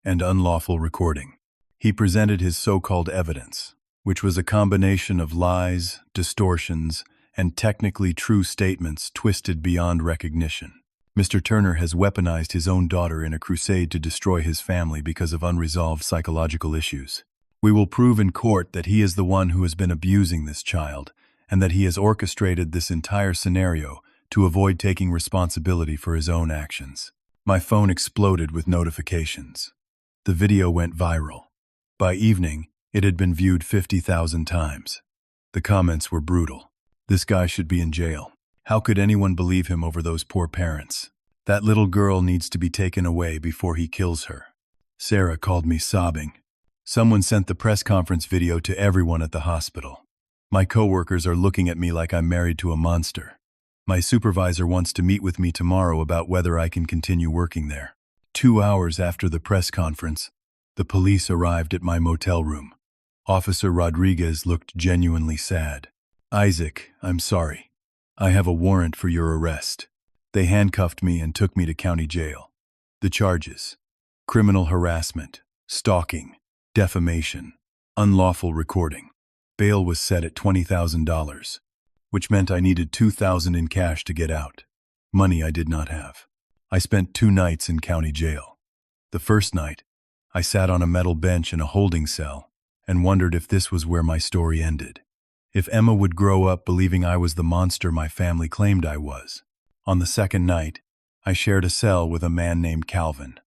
and unlawful recording. He presented his so-called evidence, which was a combination of lies, distortions, and technically true statements twisted beyond recognition. Mr. Turner has weaponized his own daughter in a crusade to destroy his family because of unresolved psychological issues. We will prove in court that he is the one who has been abusing this child, and that he has orchestrated this entire scenario to avoid taking responsibility for his own actions. My phone exploded with notifications. The video went viral. By evening, it had been viewed 50,000 times. The comments were brutal. This guy should be in jail. How could anyone believe him over those poor parents? That little girl needs to be taken away before he kills her. Sarah called me sobbing. Someone sent the press conference video to everyone at the hospital. My coworkers are looking at me like I'm married to a monster. My supervisor wants to meet with me tomorrow about whether I can continue working there. 2 hours after the press conference, the police arrived at my motel room. Officer Rodriguez looked genuinely sad. "Isaac, I'm sorry. I have a warrant for your arrest." They handcuffed me and took me to county jail. The charges: criminal harassment, stalking, defamation, unlawful recording. Bail was set at $20,000, which meant I needed $2,000 in cash to get out. Money I did not have. I spent 2 nights in county jail. The first night, I sat on a metal bench in a holding cell and wondered if this was where my story ended. If Emma would grow up believing I was the monster my family claimed I was. On the second night, I shared a cell with a man named Calvin.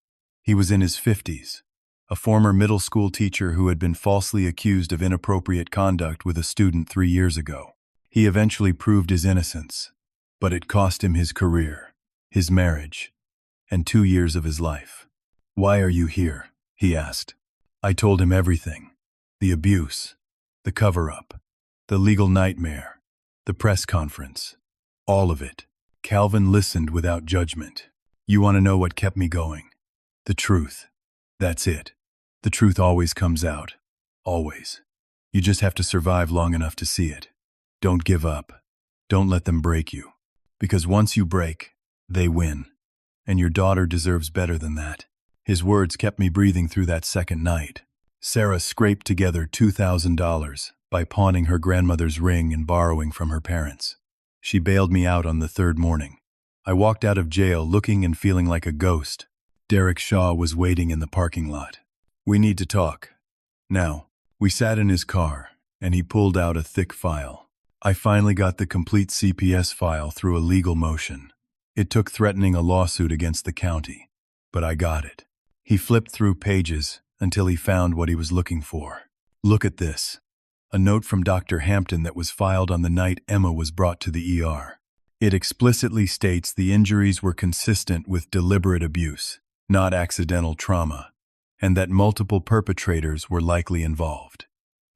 He was in his 50s, a former middle school teacher who had been falsely accused of inappropriate conduct with a student 3 years ago. He eventually proved his innocence, but it cost him his career, his marriage, and 2 years of his life. "Why are you here?" he asked. I told him everything: the abuse, the cover-up, the legal nightmare, the press conference, all of it. Calvin listened without judgment. "You want to know what kept me going? The truth. That's it. The truth always comes out. Always. You just have to survive long enough to see it. Don't give up. Don't let them break you. Because once you break, they win. And your daughter deserves better than that." His words kept me breathing through that second night. Sarah scraped together $2,000 by pawning her grandmother's ring and borrowing from her parents. She bailed me out on the third morning. I walked out of jail looking and feeling like a ghost. Derek Shaw was waiting in the parking lot. "We need to talk." Now, we sat in his car, and he pulled out a thick file. I finally got the complete CPS file through a legal motion. It took threatening a lawsuit against the county, but I got it. He flipped through pages until he found what he was looking for. "Look at this." A note from Dr. Hampton that was filed on the night Emma was brought to the ER. It explicitly states the injuries were consistent with deliberate abuse, not accidental trauma, and that multiple perpetrators were likely involved.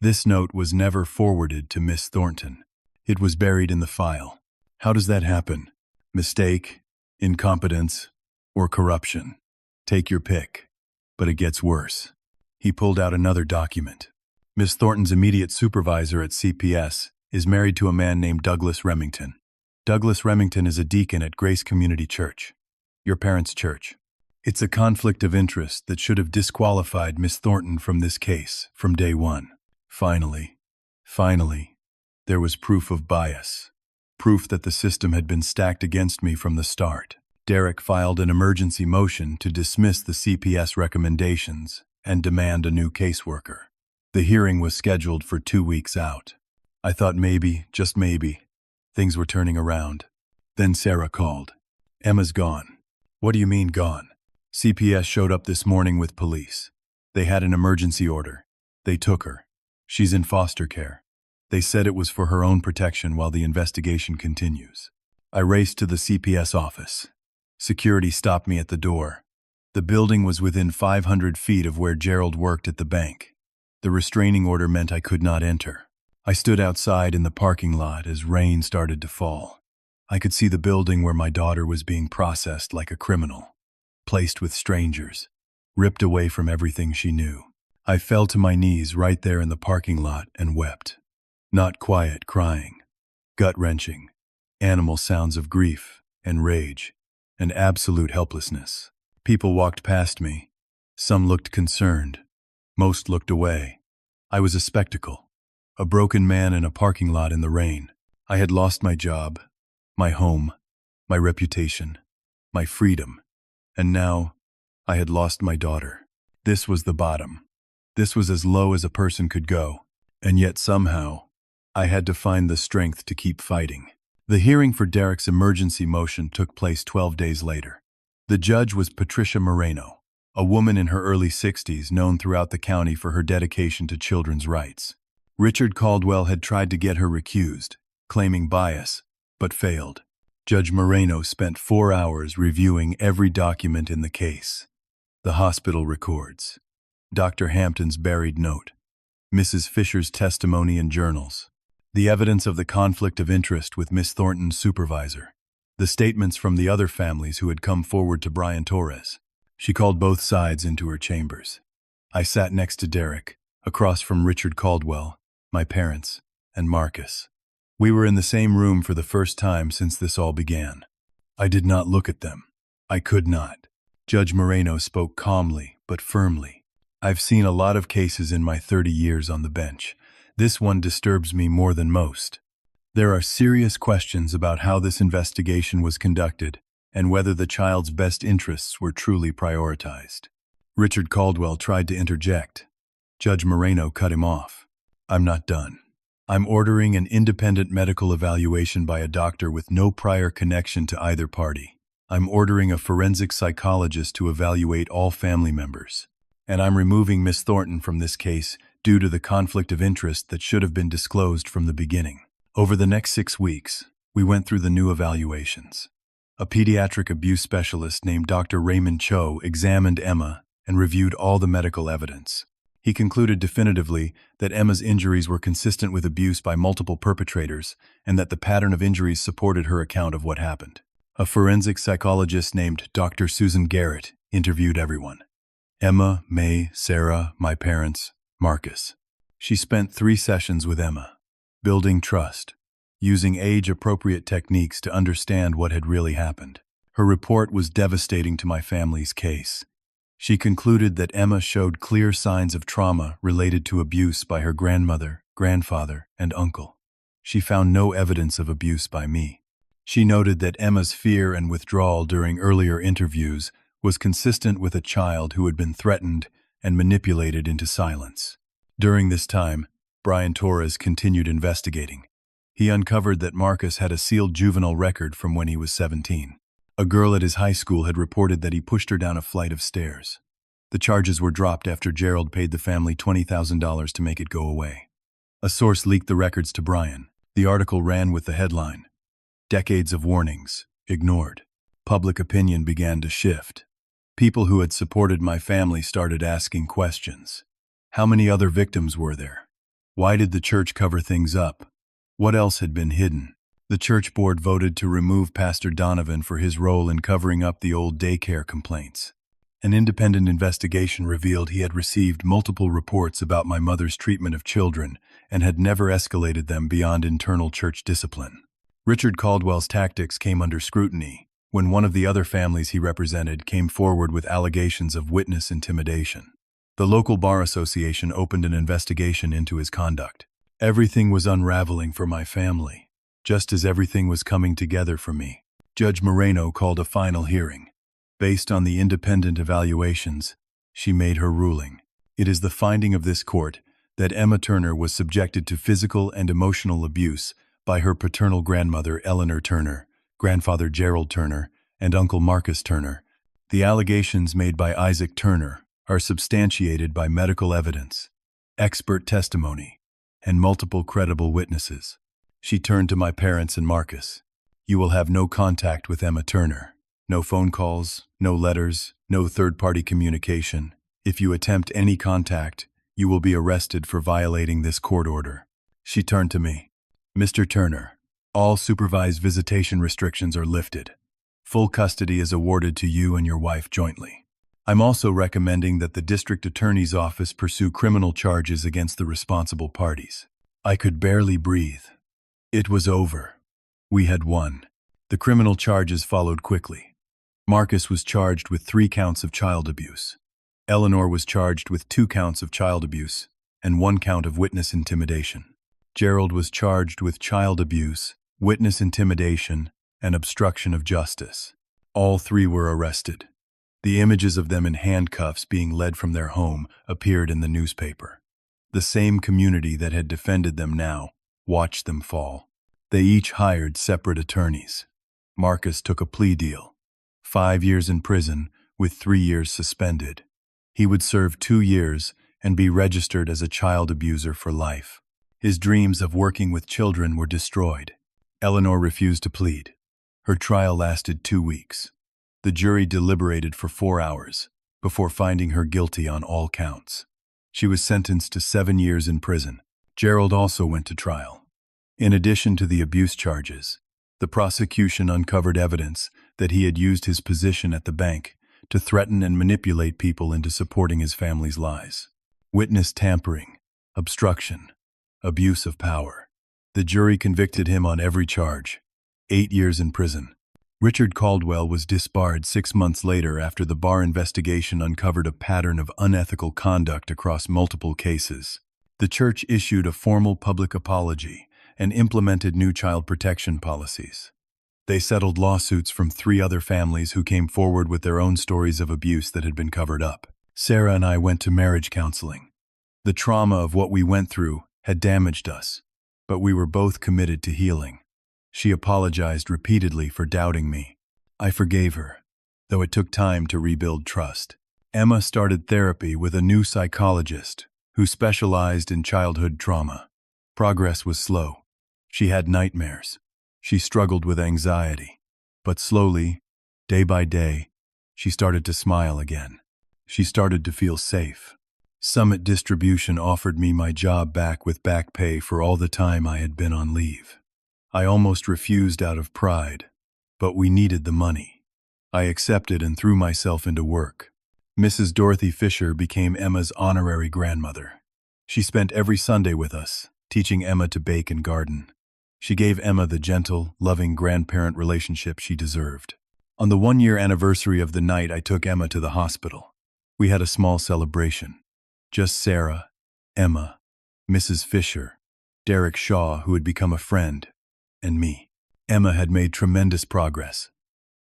This note was never forwarded to Miss Thornton. It was buried in the file. How does that happen? Mistake, incompetence, or corruption? Take your pick. But it gets worse. He pulled out another document. Miss Thornton's immediate supervisor at CPS is married to a man named Douglas Remington. Douglas Remington is a deacon at Grace Community Church, your parents' church. It's a conflict of interest that should have disqualified Miss Thornton from this case from day one. Finally, there was proof of bias. Proof that the system had been stacked against me from the start. Derek filed an emergency motion to dismiss the CPS recommendations and demand a new caseworker. The hearing was scheduled for 2 weeks out. I thought maybe, just maybe, things were turning around. Then Sarah called. "Emma's gone." "What do you mean gone?" "CPS showed up this morning with police. They had an emergency order. They took her. She's in foster care. They said it was for her own protection while the investigation continues." I raced to the CPS office. Security stopped me at the door. The building was within 500 feet of where Gerald worked at the bank. The restraining order meant I could not enter. I stood outside in the parking lot as rain started to fall. I could see the building where my daughter was being processed like a criminal, placed with strangers, ripped away from everything she knew. I fell to my knees right there in the parking lot and wept. Not quiet crying, gut-wrenching, animal sounds of grief and rage and absolute helplessness. People walked past me. Some looked concerned. Most looked away. I was a spectacle, a broken man in a parking lot in the rain. I had lost my job, my home, my reputation, my freedom, and now I had lost my daughter. This was the bottom. This was as low as a person could go, and yet somehow I had to find the strength to keep fighting. The hearing for Derek's emergency motion took place 12 days later. The judge was Patricia Moreno, a woman in her early 60s known throughout the county for her dedication to children's rights. Richard Caldwell had tried to get her recused, claiming bias, but failed. Judge Moreno spent 4 hours reviewing every document in the case. The hospital records, Dr. Hampton's buried note, Mrs. Fisher's testimony and journals, the evidence of the conflict of interest with Miss Thornton's supervisor, the statements from the other families who had come forward to Brian Torres. She called both sides into her chambers. I sat next to Derek, across from Richard Caldwell, my parents, and Marcus. We were in the same room for the first time since this all began. I did not look at them. I could not. Judge Moreno spoke calmly but firmly. I've seen a lot of cases in my 30 years on the bench. This one disturbs me more than most. There are serious questions about how this investigation was conducted and whether the child's best interests were truly prioritized. Richard Caldwell tried to interject. Judge Moreno cut him off. I'm not done. I'm ordering an independent medical evaluation by a doctor with no prior connection to either party. I'm ordering a forensic psychologist to evaluate all family members. And I'm removing Miss Thornton from this case due to the conflict of interest that should have been disclosed from the beginning. Over the next 6 weeks, we went through the new evaluations. A pediatric abuse specialist named Dr. Raymond Cho examined Emma and reviewed all the medical evidence. He concluded definitively that Emma's injuries were consistent with abuse by multiple perpetrators and that the pattern of injuries supported her account of what happened. A forensic psychologist named Dr. Susan Garrett interviewed everyone. Emma, May, Sarah, my parents, Marcus. She spent 3 sessions with Emma, building trust, using age-appropriate techniques to understand what had really happened. Her report was devastating to my family's case. She concluded that Emma showed clear signs of trauma related to abuse by her grandmother, grandfather, and uncle. She found no evidence of abuse by me. She noted that Emma's fear and withdrawal during earlier interviews was consistent with a child who had been threatened and manipulated into silence. During this time, Brian Torres continued investigating. He uncovered that Marcus had a sealed juvenile record from when he was 17. A girl at his high school had reported that he pushed her down a flight of stairs. The charges were dropped after Gerald paid the family $20,000 to make it go away. A source leaked the records to Brian. The article ran with the headline, "Decades of Warnings, Ignored." Public opinion began to shift. People who had supported my family started asking questions. How many other victims were there? Why did the church cover things up? What else had been hidden? The church board voted to remove Pastor Donovan for his role in covering up the old daycare complaints. An independent investigation revealed he had received multiple reports about my mother's treatment of children and had never escalated them beyond internal church discipline. Richard Caldwell's tactics came under scrutiny when one of the other families he represented came forward with allegations of witness intimidation. The local bar association opened an investigation into his conduct. Everything was unraveling for my family, just as everything was coming together for me. Judge Moreno called a final hearing. Based on the independent evaluations, she made her ruling. It is the finding of this court that Emma Turner was subjected to physical and emotional abuse by her paternal grandmother Eleanor Turner, grandfather Gerald Turner, and uncle Marcus Turner. The allegations made by Isaac Turner are substantiated by medical evidence, expert testimony, and multiple credible witnesses. She turned to my parents and Marcus. You will have no contact with Emma Turner. No phone calls, no letters, no third-party communication. If you attempt any contact, you will be arrested for violating this court order. She turned to me. Mr. Turner, all supervised visitation restrictions are lifted. Full custody is awarded to you and your wife jointly. I'm also recommending that the district attorney's office pursue criminal charges against the responsible parties. I could barely breathe. It was over. We had won. The criminal charges followed quickly. Marcus was charged with 3 counts of child abuse. Eleanor was charged with 2 counts of child abuse and 1 count of witness intimidation. Gerald was charged with child abuse, witness intimidation, and obstruction of justice. All 3 were arrested. The images of them in handcuffs being led from their home appeared in the newspaper. The same community that had defended them now watched them fall. They each hired separate attorneys. Marcus took a plea deal. 5 years in prison, with 3 years suspended. He would serve 2 years and be registered as a child abuser for life. His dreams of working with children were destroyed. Eleanor refused to plead. Her trial lasted 2 weeks. The jury deliberated for 4 hours before finding her guilty on all counts. She was sentenced to 7 years in prison. Gerald also went to trial. In addition to the abuse charges, the prosecution uncovered evidence that he had used his position at the bank to threaten and manipulate people into supporting his family's lies. Witness tampering, obstruction, abuse of power. The jury convicted him on every charge. 8 years in prison. Richard Caldwell was disbarred 6 months later after the bar investigation uncovered a pattern of unethical conduct across multiple cases. The church issued a formal public apology and implemented new child protection policies. They settled lawsuits from 3 other families who came forward with their own stories of abuse that had been covered up. Sarah and I went to marriage counseling. The trauma of what we went through had damaged us, but we were both committed to healing. She apologized repeatedly for doubting me. I forgave her, though it took time to rebuild trust. Emma started therapy with a new psychologist who specialized in childhood trauma. Progress was slow. She had nightmares. She struggled with anxiety. But slowly, day by day, she started to smile again. She started to feel safe. Summit Distribution offered me my job back with back pay for all the time I had been on leave. I almost refused out of pride, but we needed the money. I accepted and threw myself into work. Mrs. Dorothy Fisher became Emma's honorary grandmother. She spent every Sunday with us, teaching Emma to bake and garden. She gave Emma the gentle, loving grandparent relationship she deserved. On the 1-year anniversary of the night I took Emma to the hospital, we had a small celebration. Just Sarah, Emma, Mrs. Fisher, Derek Shaw, who had become a friend, and me. Emma had made tremendous progress.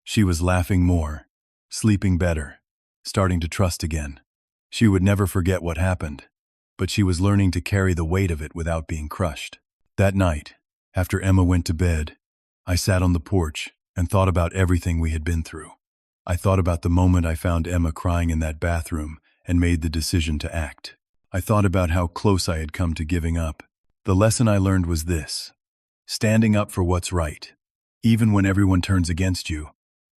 She was laughing more, sleeping better, starting to trust again. She would never forget what happened, but she was learning to carry the weight of it without being crushed. That night, after Emma went to bed, I sat on the porch and thought about everything we had been through. I thought about the moment I found Emma crying in that bathroom and made the decision to act. I thought about how close I had come to giving up. The lesson I learned was this: standing up for what's right, even when everyone turns against you,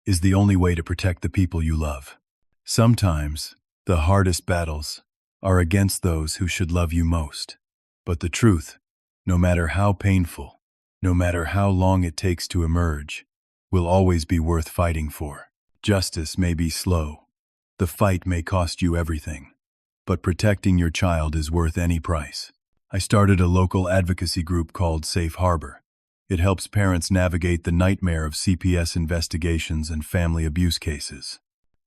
is the only way to protect the people you love. Sometimes, the hardest battles are against those who should love you most. But the truth, no matter how painful, no matter how long it takes to emerge, will always be worth fighting for. Justice may be slow. The fight may cost you everything. But protecting your child is worth any price. I started a local advocacy group called Safe Harbor. It helps parents navigate the nightmare of CPS investigations and family abuse cases.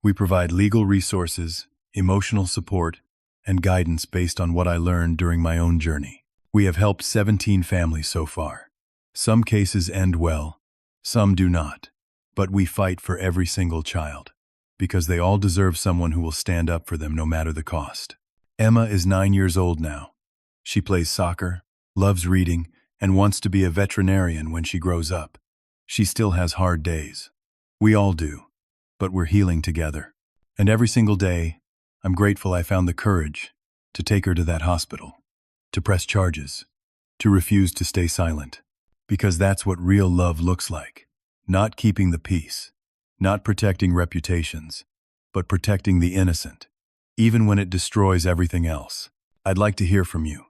We provide legal resources, emotional support, and guidance based on what I learned during my own journey. We have helped 17 families so far. Some cases end well, some do not. But we fight for every single child, because they all deserve someone who will stand up for them no matter the cost. Emma is 9 years old now. She plays soccer, loves reading, and wants to be a veterinarian when she grows up. She still has hard days. We all do, but we're healing together. And every single day, I'm grateful I found the courage to take her to that hospital, to press charges, to refuse to stay silent. Because that's what real love looks like. Not keeping the peace, not protecting reputations, but protecting the innocent, even when it destroys everything else. I'd like to hear from you.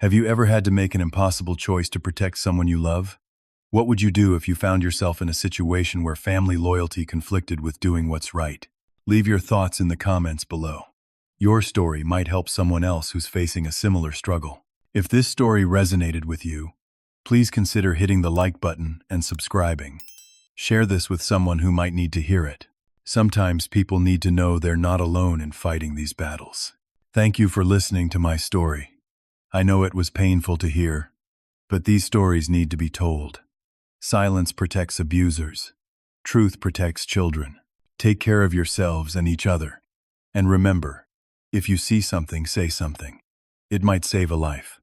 Have you ever had to make an impossible choice to protect someone you love? What would you do if you found yourself in a situation where family loyalty conflicted with doing what's right? Leave your thoughts in the comments below. Your story might help someone else who's facing a similar struggle. If this story resonated with you, please consider hitting the like button and subscribing. Share this with someone who might need to hear it. Sometimes people need to know they're not alone in fighting these battles. Thank you for listening to my story. I know it was painful to hear, but these stories need to be told. Silence protects abusers. Truth protects children. Take care of yourselves and each other. And remember, if you see something, say something. It might save a life.